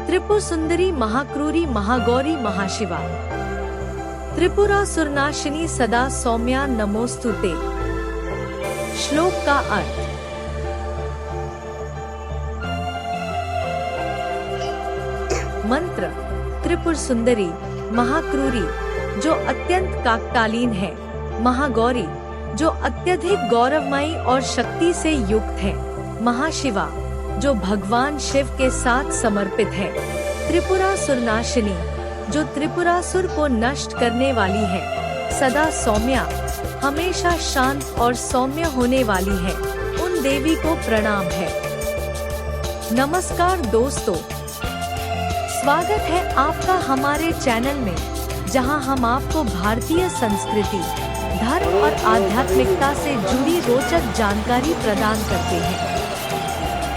त्रिपुर सुंदरी, महाक्रूरी, महागौरी, महाशिवा, त्रिपुरासुरनाशिनी, सदा सौम्या नमोस्तुते। श्लोक का अर्थ। मंत्र। त्रिपुर सुंदरी, महाक्रूरी जो अत्यंत काकतालीन है, महागौरी जो अत्यधिक गौरवमयी और शक्ति से युक्त है, महाशिवा जो भगवान शिव के साथ समर्पित है, त्रिपुरासुरनाशिनी जो त्रिपुरासुर को नष्ट करने वाली है, सदा सौम्या हमेशा शांत और सौम्य होने वाली है, उन देवी को प्रणाम है। नमस्कार दोस्तों, स्वागत है आपका हमारे चैनल में, जहां हम आपको भारतीय संस्कृति, धर्म और आध्यात्मिकता से जुड़ी रोचक जानकारी प्रदान करते हैं।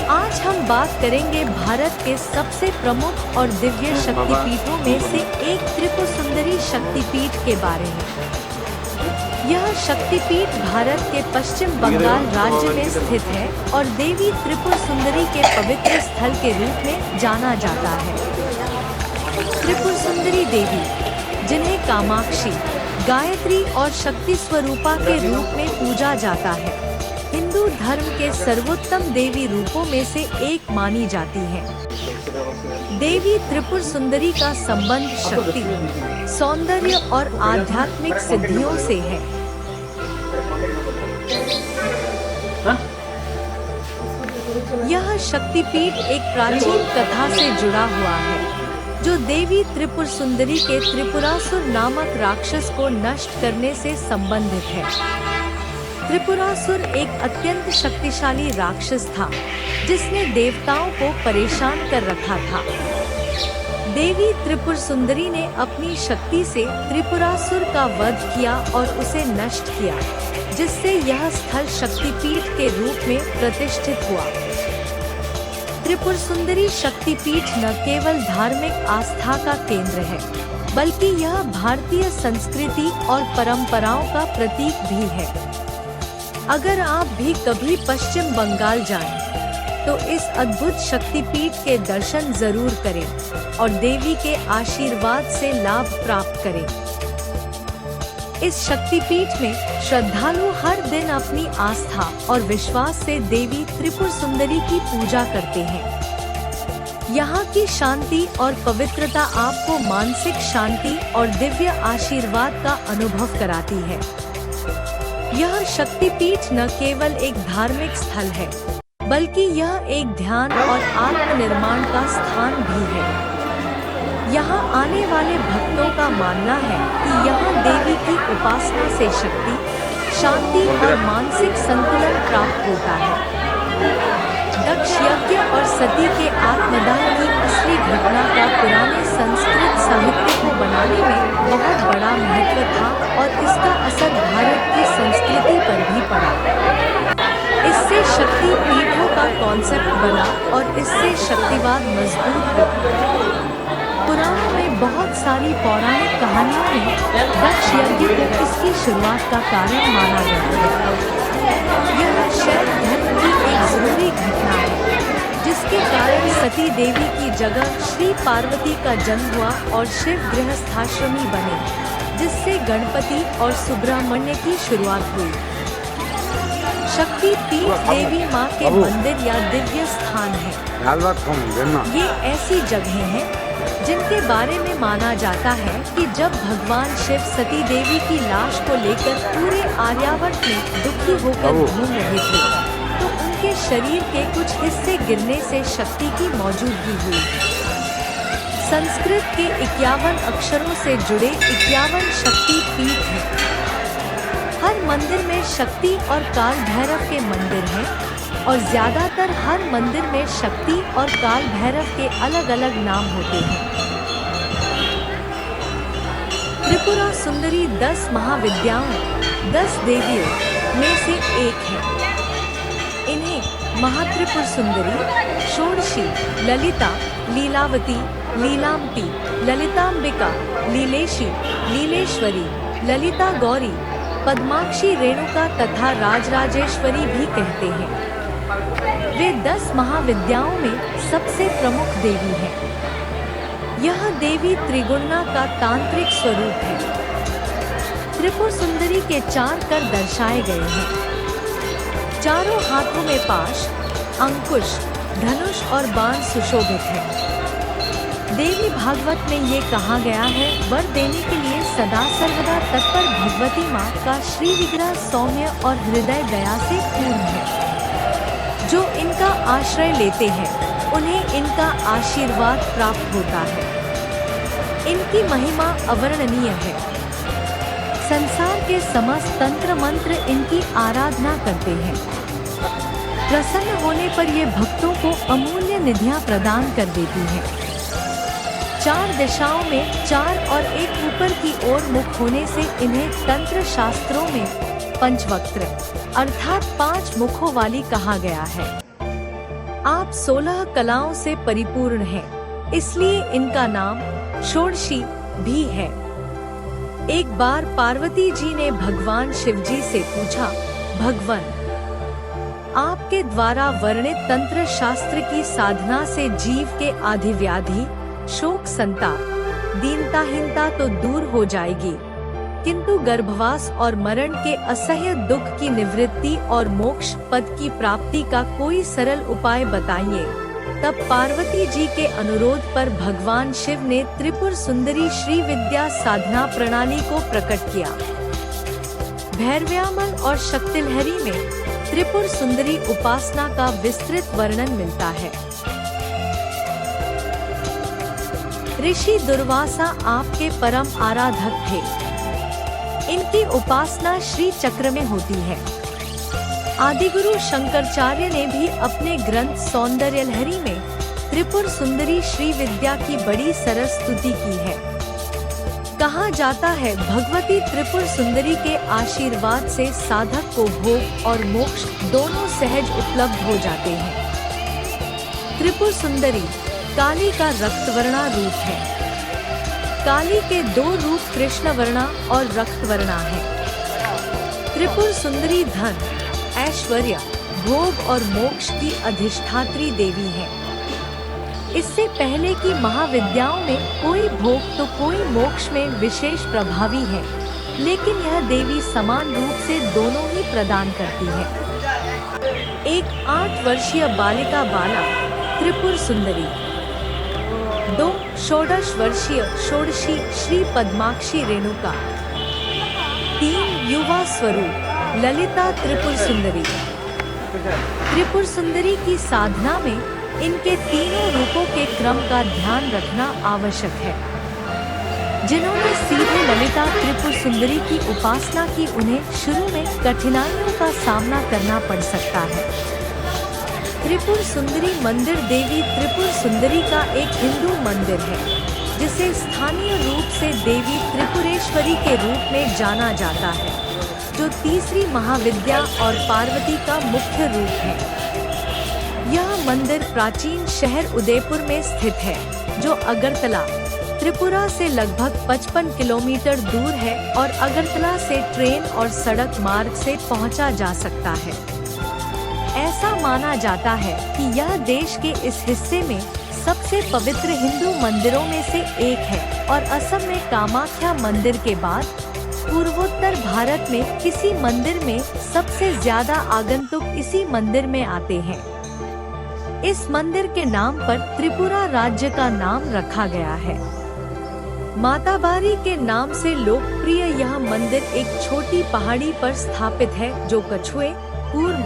आज हम बात करेंगे भारत के सबसे प्रमुख और दिव्य शक्तिपीठों में से एक त्रिपुर सुंदरी शक्तिपीठ के बारे में। यह शक्तिपीठ भारत के पश्चिम बंगाल राज्य में स्थित है और देवी त्रिपुर सुंदरी के पवित्र स्थल के रूप में जाना जाता है। त्रिपुर सुंदरी देवी, जिन्हें कामाक्षी, गायत्री और शक्ति स्वरूपा के रूप में पूजा जाता है, हिंदू धर्म के सर्वोत्तम देवी रूपों में से एक मानी जाती है। देवी त्रिपुर सुंदरी का संबंध शक्ति, सौंदर्य और आध्यात्मिक सिद्धियों से है। यह शक्तिपीठ एक प्राचीन कथा से जुड़ा हुआ है, जो देवी त्रिपुर सुंदरी के त्रिपुरासुर नामक राक्षस को नष्ट करने से संबंधित है। त्रिपुरासुर एक अत्यंत शक्तिशाली राक्षस था, जिसने देवताओं को परेशान कर रखा था। देवी त्रिपुर सुंदरी ने अपनी शक्ति से त्रिपुरासुर का वध किया और उसे नष्ट किया, जिससे यह स्थल शक्तिपीठ के रूप में प्रतिष्ठित हुआ। त्रिपुर सुंदरी शक्तिपीठ न केवल धार्मिक आस्था का केंद्र है, बल्कि यह भारतीय संस्कृति और परंपराओं का प्रतीक भी है। अगर आप भी कभी पश्चिम बंगाल जाएं, तो इस अद्भुत शक्तिपीठ के दर्शन जरूर करें और देवी के आशीर्वाद से लाभ प्राप्त करें। इस शक्तिपीठ में श्रद्धालु हर दिन अपनी आस्था और विश्वास से देवी त्रिपुर सुंदरी की पूजा करते हैं। यहाँ की शांति और पवित्रता आपको मानसिक शांति और दिव्य आशीर्वाद का अनुभव कराती है। यह शक्तिपीठ न केवल एक धार्मिक स्थल है, बल्कि यह एक ध्यान और आत्मनिर्माण का स्थान भी है। यहाँ आने वाले भक्तों का मानना है कि यहाँ देवी की उपासना से शक्ति, शांति और मानसिक संतुलन प्राप्त होता है। दक्ष यज्ञ और सती के आत्मदाह की असली घटना का पुराने संस्कृत साहित्य को बनाने में बहुत बड़ा महत्व था और इसका असर भारत की संस्कृति पर भी पड़ा। इससे शक्ति पीठों का कॉन्सेप्ट बना और इससे शक्तिवाद मजबूत हुआ। पुराणों में बहुत सारी पौराणिक कहानियों में दक्ष यज्ञ को इसकी शुरुआत का कारण माना गया है। यह शैव धर्म की एक जरूरी घटना है, जिसके कारण सती देवी की जगह श्री पार्वती का जन्म हुआ और शिव गृहस्थाश्रमी बने, जिससे गणपति और सुब्रह्मण्य की शुरुआत हुई। शक्ति पीठ देवी माँ के मंदिर या दिव्य स्थान है। ये ऐसी जगहें हैं जिनके बारे में माना जाता है कि जब भगवान शिव सती देवी की लाश को लेकर पूरे आर्यावर्त में दुखी होकर घूम रहे थे, तो उनके शरीर के कुछ हिस्से गिरने से शक्ति की मौजूदगी हुई। संस्कृत के 51 अक्षरों से जुड़े 51 शक्ति पीठ हैं। हर मंदिर में शक्ति और काल भैरव के मंदिर हैं और ज्यादातर हर मंदिर में शक्ति और काल भैरव के अलग अलग नाम होते हैं। त्रिपुरा सुंदरी 10 महाविद्याओं, 10 देवियों में से एक है। इन्हें महात्रिपुर सुंदरी, षोडशी, ललिता, लीलावती, लीलाम्पी, ललितांबिका, लीलेशी, लीलेश्वरी, ललिता गौरी, पद्माक्षी, रेणुका तथा राजराजेश्वरी भी कहते हैं। वे 10 महाविद्याओं में सबसे प्रमुख देवी हैं। यह देवी त्रिगुणा का तांत्रिक स्वरूप है। त्रिपुर सुंदरी के 4 कर दर्शाए गए हैं। चारों हाथों में पाश, अंकुश, धनुष और बाण सुशोभित है। देवी भागवत में ये कहा गया है, वर देने के लिए सदा सर्वदा तत्पर भगवती माँ का श्री विग्रह सौम्य और हृदय दया से पूर्ण है। जो इनका आश्रय लेते हैं उन्हें इनका आशीर्वाद प्राप्त होता है। इनकी महिमा अवर्णनीय है। संसार के समस्त तंत्र मंत्र इनकी आराधना करते हैं। प्रसन्न होने पर ये भक्तों को अमूल्य निधियां प्रदान कर देती हैं। 4 दिशाओं में 4 और एक ऊपर की ओर मुख होने से इन्हें तंत्र शास्त्रों में पंचवक्त्र अर्थात 5 मुखों वाली कहा गया है। आप 16 कलाओं से परिपूर्ण हैं, इसलिए इनका नाम षोडशी भी है। एक बार पार्वती जी ने भगवान शिव जी से पूछा, भगवान, आपके द्वारा वर्णित तंत्र शास्त्र की साधना से जीव के आदि व्याधि, शोक, संताप, दीनताहीनता तो दूर हो जाएगी, किंतु गर्भवास और मरण के असह्य दुख की निवृत्ति और मोक्ष पद की प्राप्ति का कोई सरल उपाय बताइए। तब पार्वती जी के अनुरोध पर भगवान शिव ने त्रिपुर सुंदरी श्री विद्या साधना प्रणाली को प्रकट किया। भैरव्यामल और शक्तिलहरी में त्रिपुर सुंदरी उपासना का विस्तृत वर्णन मिलता है। ऋषि दुर्वासा आपके परम आराधक थे। इनकी उपासना श्री चक्र में होती है। आदिगुरु शंकराचार्य ने भी अपने ग्रंथ सौंदर्यलहरी में त्रिपुर सुंदरी श्री विद्या की बड़ी सरस स्तुति की है। कहा जाता है, भगवती त्रिपुर सुंदरी के आशीर्वाद से साधक को भोग और मोक्ष दोनों सहज उपलब्ध हो जाते हैं। त्रिपुर सुंदरी काली का रक्तवर्णा रूप है। काली के 2 रूप कृष्णवर्णा और रक्तवर्णा है। त्रिपुर सुंदरी धन, ऐश्वर्य, भोग और मोक्ष की अधिष्ठात्री देवी है। इससे पहले कि महाविद्याओं में कोई भोग तो कोई मोक्ष में विशेष प्रभावी है, लेकिन यह देवी समान रूप से दोनों ही प्रदान करती है। एक 8 वर्षीय बालिका बाला त्रिपुर सुंदरी, 2 षोडश वर्षीय षोडशी श्री पद्माक्षी रेणुका, 3 युवा स्वरूप ललिता त्रिपुर सुंदरी। त्रिपुर सुंदरी की साधना में इनके तीनों रूपों के क्रम का ध्यान रखना आवश्यक है। जिन्होंने सीधे ललिता त्रिपुर सुंदरी की उपासना की, उन्हें शुरू में कठिनाइयों का सामना करना पड़ सकता है। त्रिपुर सुंदरी मंदिर देवी त्रिपुर सुंदरी का एक हिंदू मंदिर है, जिसे स्थानीय रूप से देवी त्रिपुरेश्वरी के रूप में जाना जाता है, जो तीसरी महाविद्या और पार्वती का मुख्य रूप है। यह मंदिर प्राचीन शहर उदयपुर में स्थित है, जो अगरतला त्रिपुरा से लगभग 55 किलोमीटर दूर है और अगरतला से ट्रेन और सड़क मार्ग से पहुंचा जा सकता है। ऐसा माना जाता है कि यह देश के इस हिस्से में सबसे पवित्र हिंदू मंदिरों में से एक है और असम में कामाख्या मंदिर के बाद पूर्वोत्तर भारत में किसी मंदिर में सबसे ज्यादा आगंतुक इसी मंदिर में आते हैं। इस मंदिर के नाम पर त्रिपुरा राज्य का नाम रखा गया है। माताबारी के नाम से लोकप्रिय यह मंदिर एक छोटी पहाड़ी पर स्थापित है, जो कछुए कूर्म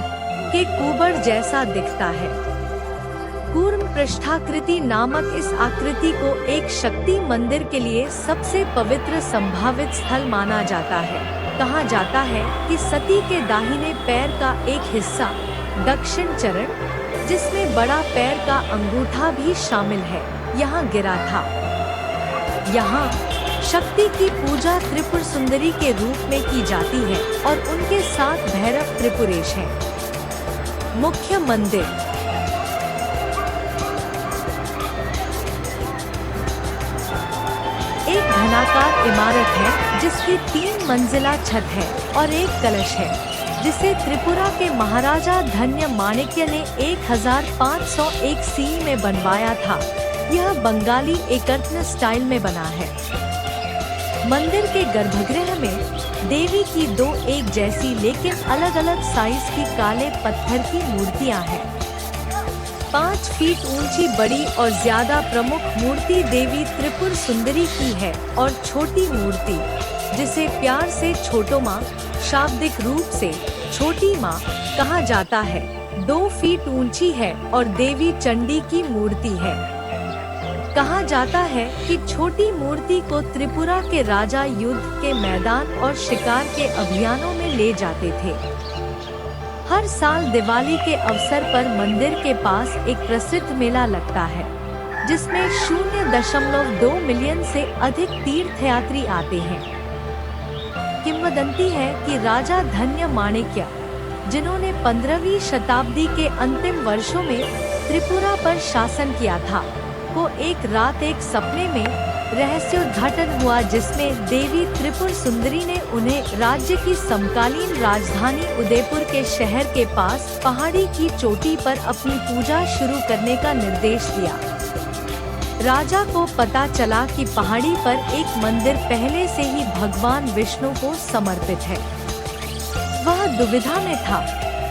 के कुबड़ जैसा दिखता है। कूर्म पृष्ठाकृति नामक इस आकृति को एक शक्ति मंदिर के लिए सबसे पवित्र संभावित स्थल माना जाता है। कहा जाता है कि सती के दाहिने पैर का एक हिस्सा दक्षिण चरण, जिसमें बड़ा पैर का अंगूठा भी शामिल है, यहाँ गिरा था। यहाँ शक्ति की पूजा त्रिपुर सुंदरी के रूप में की जाती है और उनके साथ भैरव त्रिपुरेश हैं। मुख्य मंदिर एक घनाकार इमारत है, जिसकी 3 मंजिला छत है और एक कलश है। जिसे त्रिपुरा के महाराजा धन्य माणिक्य ने 1501 सी में बनवाया था। यह बंगाली एकरत्न स्टाइल में बना है। मंदिर के गर्भगृह में देवी की दो एक जैसी लेकिन अलग अलग साइज की काले पत्थर की मूर्तियां हैं। 5 फीट ऊंची बड़ी और ज्यादा प्रमुख मूर्ति देवी त्रिपुर सुंदरी की है और छोटी मूर्ति, जिसे प्यार से छोटो माँ, शाब्दिक रूप से छोटी माँ कहा जाता है, 2 फीट ऊंची है और देवी चंडी की मूर्ति है। कहा जाता है कि छोटी मूर्ति को त्रिपुरा के राजा युद्ध के मैदान और शिकार के अभियानों में ले जाते थे। हर साल दिवाली के अवसर पर मंदिर के पास एक प्रसिद्ध मेला लगता है, जिसमें 0.2 मिलियन से अधिक तीर्थयात्री आते हैं। किंवदंती है कि राजा धन्य माणिक्य, जिन्होंने 15वीं शताब्दी के अंतिम वर्षों में त्रिपुरा पर शासन किया था, को एक रात एक सपने में रहस्योद्घाटन हुआ, जिसमें देवी त्रिपुर सुंदरी ने उन्हें राज्य की समकालीन राजधानी उदयपुर के शहर के पास पहाड़ी की चोटी पर अपनी पूजा शुरू करने का निर्देश दिया। राजा को पता चला कि पहाड़ी पर एक मंदिर पहले से ही भगवान विष्णु को समर्पित है। वह दुविधा में था,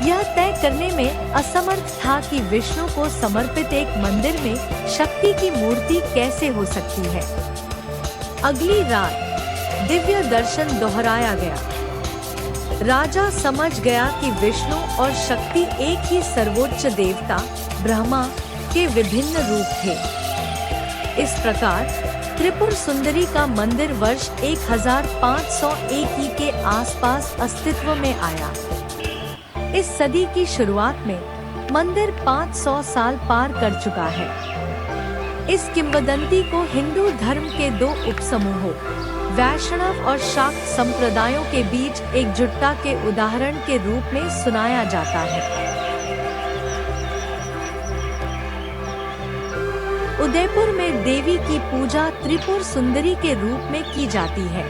यह तय करने में असमर्थ था कि विष्णु को समर्पित एक मंदिर में शक्ति की मूर्ति कैसे हो सकती है। अगली रात दिव्य दर्शन दोहराया गया। राजा समझ गया कि विष्णु और शक्ति एक ही सर्वोच्च देवता ब्रह्मा के विभिन्न रूप थे। इस प्रकार त्रिपुर सुंदरी का मंदिर वर्ष 1501 के आसपास अस्तित्व में आया। इस सदी की शुरुआत में मंदिर 500 साल पार कर चुका है। इस किंवदंती को हिंदू धर्म के 2 उपसमूहों, वैष्णव और शाक्त संप्रदायों के बीच एकजुटता के उदाहरण के रूप में सुनाया जाता है। उदयपुर में देवी की पूजा त्रिपुर सुंदरी के रूप में की जाती है।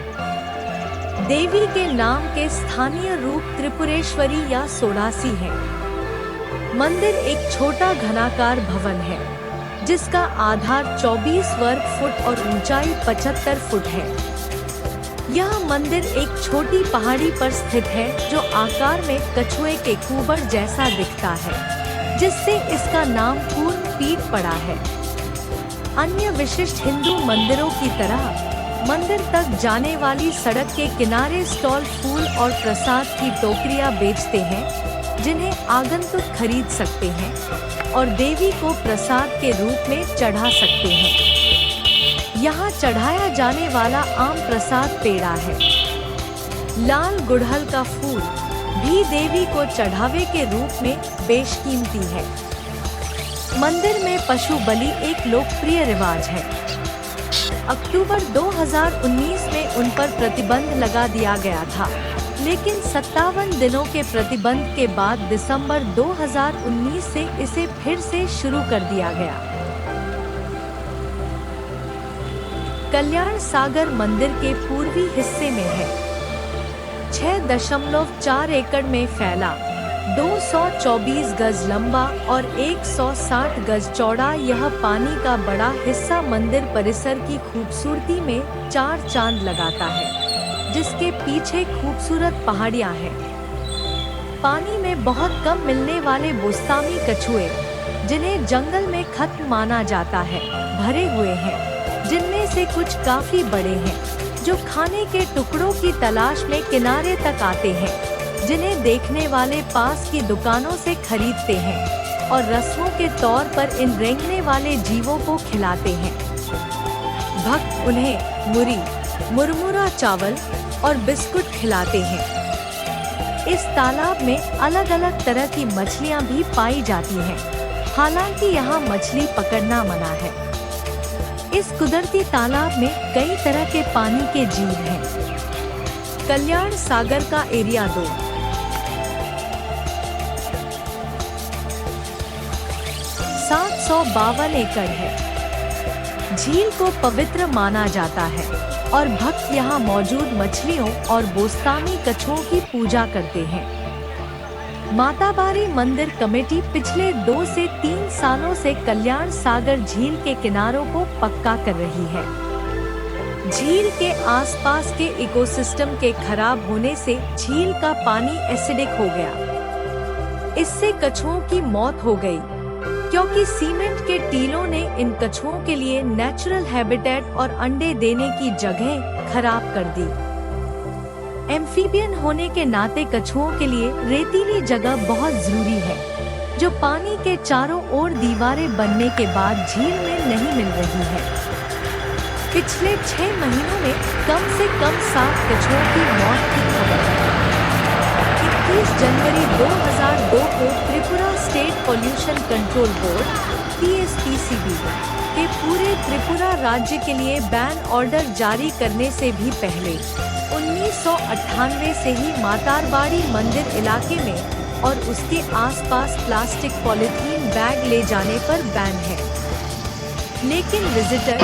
देवी के नाम के स्थानीय रूप त्रिपुरेश्वरी या सोडासी है। मंदिर एक छोटा घनाकार भवन है, जिसका आधार 24 वर्ग फुट और ऊंचाई 75 फुट है। यह मंदिर एक छोटी पहाड़ी पर स्थित है, जो आकार में कछुए के कुबड़ जैसा दिखता है, जिससे इसका नाम पूर्ण पीठ पड़ा है। अन्य विशिष्ट हिंदू मंदिरों की तरह मंदिर तक जाने वाली सड़क के किनारे स्टॉल फूल और प्रसाद की टोकरियां बेचते हैं, जिन्हें आगंतुक खरीद सकते हैं और देवी को प्रसाद के रूप में चढ़ा सकते हैं। यहाँ चढ़ाया जाने वाला आम प्रसाद पेड़ा है। लाल गुड़हल का फूल भी देवी को चढ़ावे के रूप में बेशकीमती है। मंदिर में पशु बलि एक लोकप्रिय रिवाज है। अक्टूबर 2019 में उन पर प्रतिबंध लगा दिया गया था, लेकिन 57 दिनों के प्रतिबंध के बाद दिसंबर 2019 से इसे फिर से शुरू कर दिया गया। कल्याण सागर मंदिर के पूर्वी हिस्से में है। 6.4 एकड़ में फैला, 224 गज लंबा और 160 गज चौड़ा यह पानी का बड़ा हिस्सा मंदिर परिसर की खूबसूरती में 4 चांद लगाता है, जिसके पीछे खूबसूरत पहाड़ियां हैं। पानी में बहुत कम मिलने वाले बोस्तामी कछुए, जिन्हें जंगल में खत्म माना जाता है, भरे हुए हैं, जिनमें से कुछ काफी बड़े हैं, जो खाने के टुकड़ों की तलाश में किनारे तक आते हैं, जिन्हें देखने वाले पास की दुकानों से खरीदते हैं और रस्मों के तौर पर इन रेंगने वाले जीवों को खिलाते हैं। भक्त उन्हें मुरी, मुरमुरा चावल और बिस्कुट खिलाते हैं। इस तालाब में अलग अलग तरह की मछलियां भी पाई जाती हैं, हालांकि यहाँ मछली पकड़ना मना है। इस कुदरती तालाब में कई तरह के पानी के जीव हैं। कल्याण सागर का एरिया 2 752 एकड़ है। झील को पवित्र माना जाता है और भक्त यहाँ मौजूद मछलियों और बोस्तामी कछुओं की पूजा करते हैं। माताबारी मंदिर कमेटी पिछले 2 से 3 सालों से कल्याण सागर झील के किनारों को पक्का कर रही है। झील के आसपास के इकोसिस्टम के खराब होने से झील का पानी एसिडिक हो गया। इससे कछुओं की मौत हो गई, क्योंकि सीमेंट के टीलों ने इन कछुओं के लिए नेचुरल हैबिटेट और अंडे देने की जगह खराब कर दी। एम्फीबियन होने के नाते कछुओं के लिए रेतीली जगह बहुत जरूरी है, जो पानी के चारों ओर दीवारें बनने के बाद झील में नहीं मिल रही है। पिछले 6 महीनों में कम से कम 7 कछुओं की मौत की खबर है। 21 जनवरी 2002 को Tripura state pollution control board (TSPCB) के पूरे त्रिपुरा राज्य के लिए बैन ऑर्डर जारी करने से भी पहले 1998 से ही मातारबाड़ी मंदिर इलाके में और उसके आसपास प्लास्टिक पॉलीथीन बैग ले जाने पर बैन है। लेकिन विजिटर